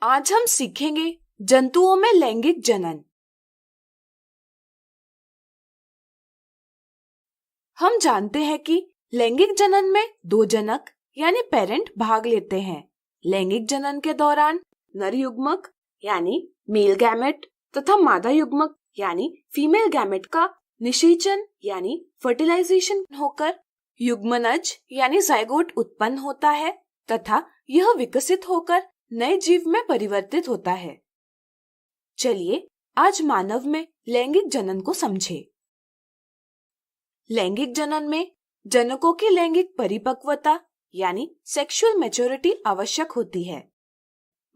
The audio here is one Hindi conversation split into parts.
आज हम सीखेंगे जंतुओं में लैंगिक जनन। हम जानते हैं कि लैंगिक जनन में दो जनक यानी पेरेंट भाग लेते हैं। लैंगिक जनन के दौरान नर युग्मक यानी मेल गैमेट तथा मादा युग्मक यानी फीमेल गैमेट का निषेचन यानी फर्टिलाइजेशन होकर युग्मनज यानी जाइगोट उत्पन्न होता है तथा यह विकसित होकर नए जीव में परिवर्तित होता है। चलिए आज मानव में लैंगिक जनन को समझें। लैंगिक जनन में जनकों की लैंगिक परिपक्वता यानी सेक्सुअल मैच्योरिटी आवश्यक होती है।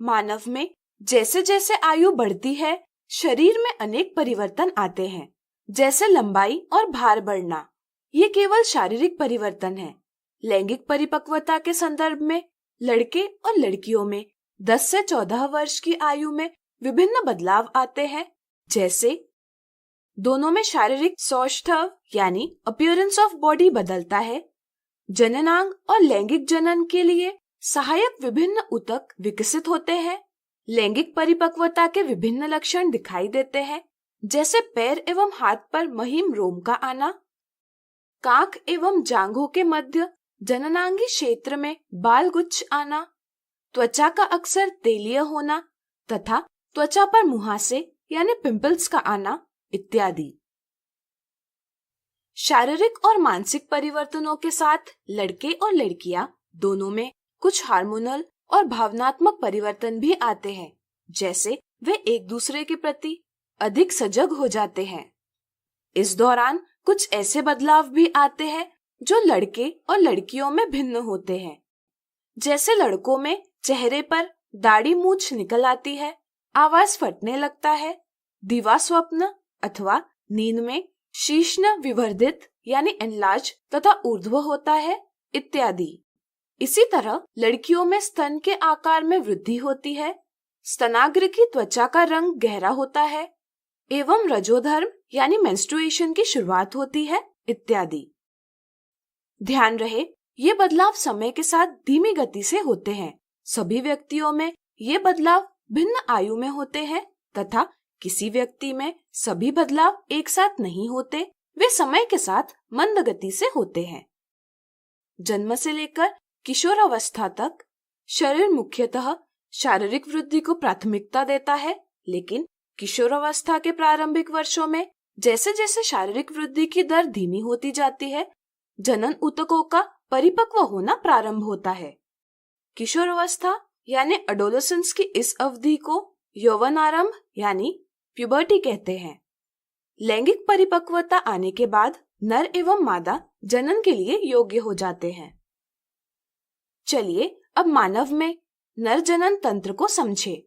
मानव में जैसे जैसे आयु बढ़ती है, शरीर में अनेक परिवर्तन आते हैं, जैसे लंबाई और भार बढ़ना। ये केवल शारीरिक परिवर्तन है। लैंगिक परिपक्वता के संदर्भ में लड़के और लड़कियों में 10 से 14 वर्ष की आयु में विभिन्न बदलाव आते हैं, जैसे दोनों में शारीरिक सौष्ठव यानी अपीयरेंस ऑफ बॉडी बदलता है। जननांग और लैंगिक जनन के लिए सहायक विभिन्न ऊतक विकसित होते हैं। लैंगिक परिपक्वता के विभिन्न लक्षण दिखाई देते हैं, जैसे पैर एवं हाथ पर महीन रोम का आना, कांख एवं जांघों के मध्य जननांगी क्षेत्र में बाल गुच्छ आना, त्वचा का अक्सर तेलीय होना तथा त्वचा पर मुहासे यानी पिंपल्स का आना इत्यादि। शारीरिक और मानसिक परिवर्तनों के साथ लड़के और लड़कियां दोनों में कुछ हार्मोनल और भावनात्मक परिवर्तन भी आते हैं, जैसे वे एक दूसरे के प्रति अधिक सजग हो जाते हैं। इस दौरान कुछ ऐसे बदलाव भी आते हैं जो लड़के और लड़कियों में भिन्न होते हैं, जैसे लड़कों में चेहरे पर दाढ़ी मूंछ निकल आती है, आवाज फटने लगता है, दिवा स्वप्न अथवा नींद में शीश्न विवर्धित यानी एनलार्ज तथा ऊर्ध्व होता है इत्यादि। इसी तरह लड़कियों में स्तन के आकार में वृद्धि होती है, स्तनाग्र की त्वचा का रंग गहरा होता है एवं रजोधर्म यानी मेंस्ट्रुएशन की शुरुआत होती है इत्यादि। ध्यान रहे, ये बदलाव समय के साथ धीमी गति से होते हैं। सभी व्यक्तियों में ये बदलाव भिन्न आयु में होते हैं तथा किसी व्यक्ति में सभी बदलाव एक साथ नहीं होते, वे समय के साथ मंद गति से होते हैं। जन्म से लेकर किशोरावस्था तक शरीर मुख्यतः शारीरिक वृद्धि को प्राथमिकता देता है, लेकिन किशोरावस्था के प्रारंभिक वर्षों में जैसे जैसे शारीरिक वृद्धि की दर धीमी होती जाती है, जनन ऊतकों का परिपक्व होना प्रारंभ होता है। किशोरावस्था यानी एडोलेसेंस की इस अवधि को यौवनारंभ यानी प्यूबर्टी कहते हैं। लैंगिक परिपक्वता आने के बाद नर एवं मादा जनन के लिए योग्य हो जाते हैं। चलिए अब मानव में नर जनन तंत्र को समझें।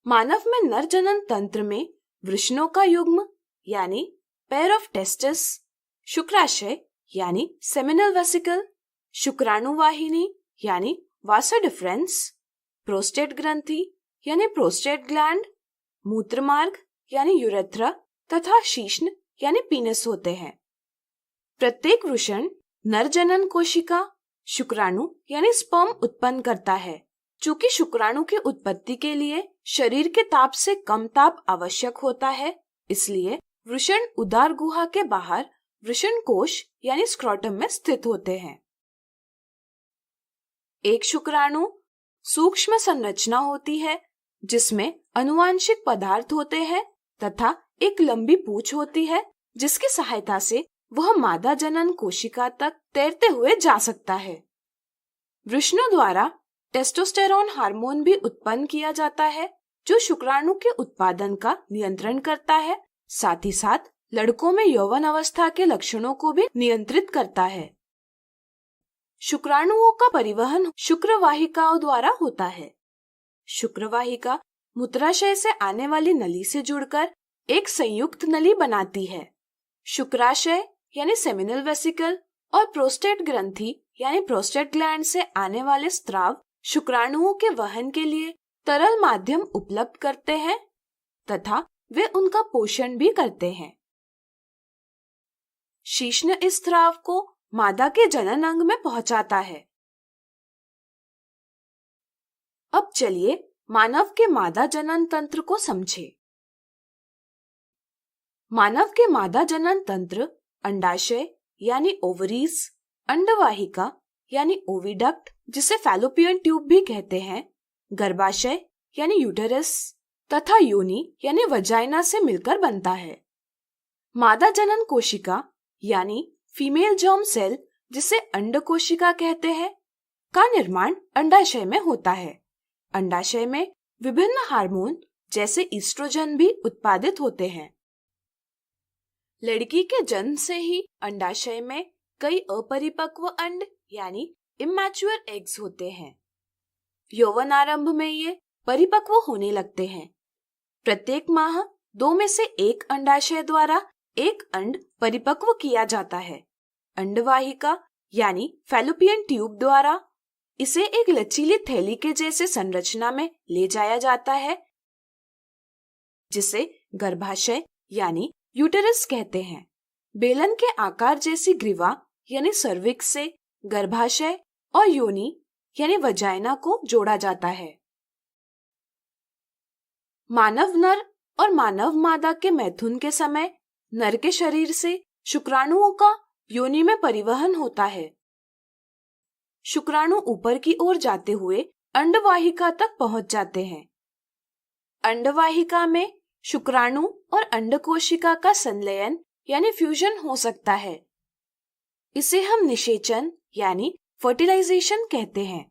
मानव में नर जनन तंत्र में वृषणों का युग्म यानी पेयर ऑफ टेस्टिस, शुक्राशय यानी सेमिनल वेसिकल, शुक्राणुवाहिनी यानी वासा डिफरेंस, प्रोस्टेट ग्रंथि यानी प्रोस्टेट ग्लैंड, मूत्रमार्ग यानी यूरेथ्रा तथा शीश्न यानी पीनस होते हैं। प्रत्येक वृषण नर जनन कोशिका शुक्राणु यानी स्पर्म उत्पन्न करता है। चूंकि शुक्राणु की उत्पत्ति के लिए शरीर के ताप से कम ताप आवश्यक होता है, इसलिए वृषण उदर गुहा के बाहर वृषण कोश यानी स्क्रोटम में स्थित होते हैं। एक शुक्राणु सूक्ष्म संरचना होती है जिसमें अनुवांशिक पदार्थ होते हैं तथा एक लंबी पूंछ होती है, जिसकी सहायता से वह मादा जनन कोशिका तक तैरते हुए जा सकता है। वृषणों द्वारा टेस्टोस्टेरोन हार्मोन भी उत्पन्न किया जाता है, जो शुक्राणु के उत्पादन का नियंत्रण करता है। साथ ही साथ लड़कों में यौवन अवस्था के लक्षणों को भी नियंत्रित करता है। शुक्राणुओं का परिवहन शुक्रवाहिकाओं द्वारा होता है। शुक्रवाहिका मूत्राशय से आने वाली नली से जुड़कर एक संयुक्त नली बनाती है। शुक्राशय यानी सेमिनल वेसिकल और प्रोस्टेट ग्रंथि यानी प्रोस्टेट ग्लैंड से आने वाले स्राव शुक्राणुओं के वहन के लिए तरल माध्यम उपलब्ध करते हैं तथा वे उनका पोषण भी करते हैं। शीश्न इस स्राव को मादा के जनन अंग में पहुंचाता है। अब चलिए मानव के मादा जनन तंत्र को समझें। मानव के मादा जनन तंत्र अंडाशय यानी ओवरीज, अंडवाहिका यानी ओविडक्ट जिसे फैलोपियन ट्यूब भी कहते हैं, गर्भाशय यानी यूटेरस तथा योनि यानी वजाइना से मिलकर बनता है। मादा जनन कोशिका यानी फीमेल जर्म सेल जिसे अंड कोशिका कहते हैं का निर्माण अंडाशय में होता है। अंडाशय में विभिन्न हार्मोन जैसे ईस्ट्रोजन भी उत्पादित होते हैं। लड़की के जन्म से ही अंडाशय में कई अपरिपक्व अंड यानी इमैच्योर एग्स होते हैं। यौवन आरंभ में ये परिपक्व होने लगते हैं। प्रत्येक माह 2 में से 1 अंडाशय द्वारा 1 अंड परिपक्व किया जाता है। अंडवाहिका यानी फैलोपियन ट्यूब द्वारा इसे एक लचीली थैली के जैसे संरचना में ले जाया जाता है जिसे गर्भाशय यानी यूटेरस कहते हैं। बेलन के आकार जैसी ग्रीवा यानी सर्विक्स से गर्भाशय और योनि यानी वजाइना को जोड़ा जाता है। मानव नर और मानव मादा के मैथुन के समय नर के शरीर से शुक्राणुओं का योनि में परिवहन होता है। शुक्राणु ऊपर की ओर जाते हुए अंडवाहिका तक पहुंच जाते हैं। अंडवाहिका में शुक्राणु और अंडकोशिका का संलयन यानी फ्यूजन हो सकता है। इसे हम निषेचन यानी फर्टिलाइजेशन कहते हैं।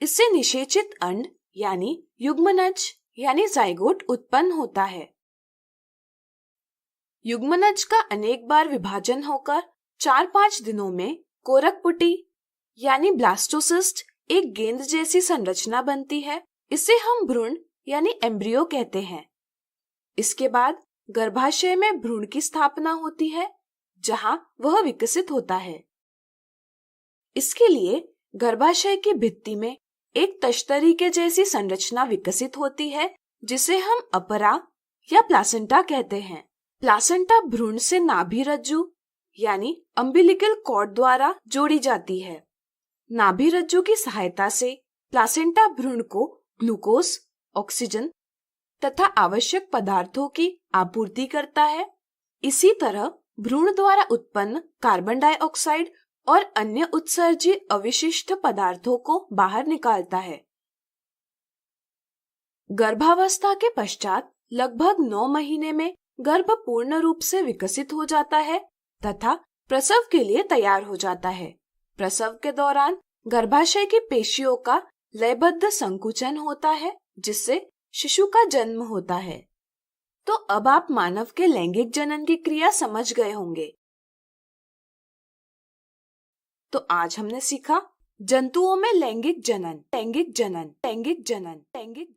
इससे निषेचित अंड यानी युग्मनज यानी जाइगोट उत्पन्न होता है। युग्मनज का अनेक बार विभाजन होकर 4-5 दिनों में कोरकपुटी यानी ब्लास्टोसिस्ट एक गेंद जैसी संरचना बनती है। इसे हम भ्रूण यानी एम्ब्रियो कहते हैं। इसके बाद गर्भाशय में भ्रूण की स्थापना होती है जहां वह विकसित होता है। इसके लिए गर्भाशय की भित्ति में एक तश्तरी के जैसी संरचना विकसित होती है जिसे हम अपरा या प्लासेंटा कहते हैं। प्लासेंटा भ्रूण से नाभि रज्जु यानी अम्बिलिकल कॉर्ड द्वारा जोड़ी जाती है। नाभि रज्जु की सहायता से प्लासेंटा भ्रूण को ग्लूकोज, ऑक्सीजन तथा आवश्यक पदार्थों की आपूर्ति करता है। इसी तरह भ्रूण द्वारा उत्पन्न कार्बन डाइऑक्साइड और अन्य उत्सर्जी अविशिष्ट पदार्थों को बाहर निकालता है। गर्भावस्था के पश्चात लगभग 9 महीने में गर्भ पूर्ण रूप से विकसित हो जाता है तथा प्रसव के लिए तैयार हो जाता है। प्रसव के दौरान गर्भाशय की पेशियों का लयबद्ध संकुचन होता है जिससे शिशु का जन्म होता है। तो अब आप मानव के लैंगिक जनन की क्रिया समझ गए होंगे। तो आज हमने सीखा जंतुओं में लैंगिक जनन, लैंगिक जनन, लैंगिक जनन, लैंगिक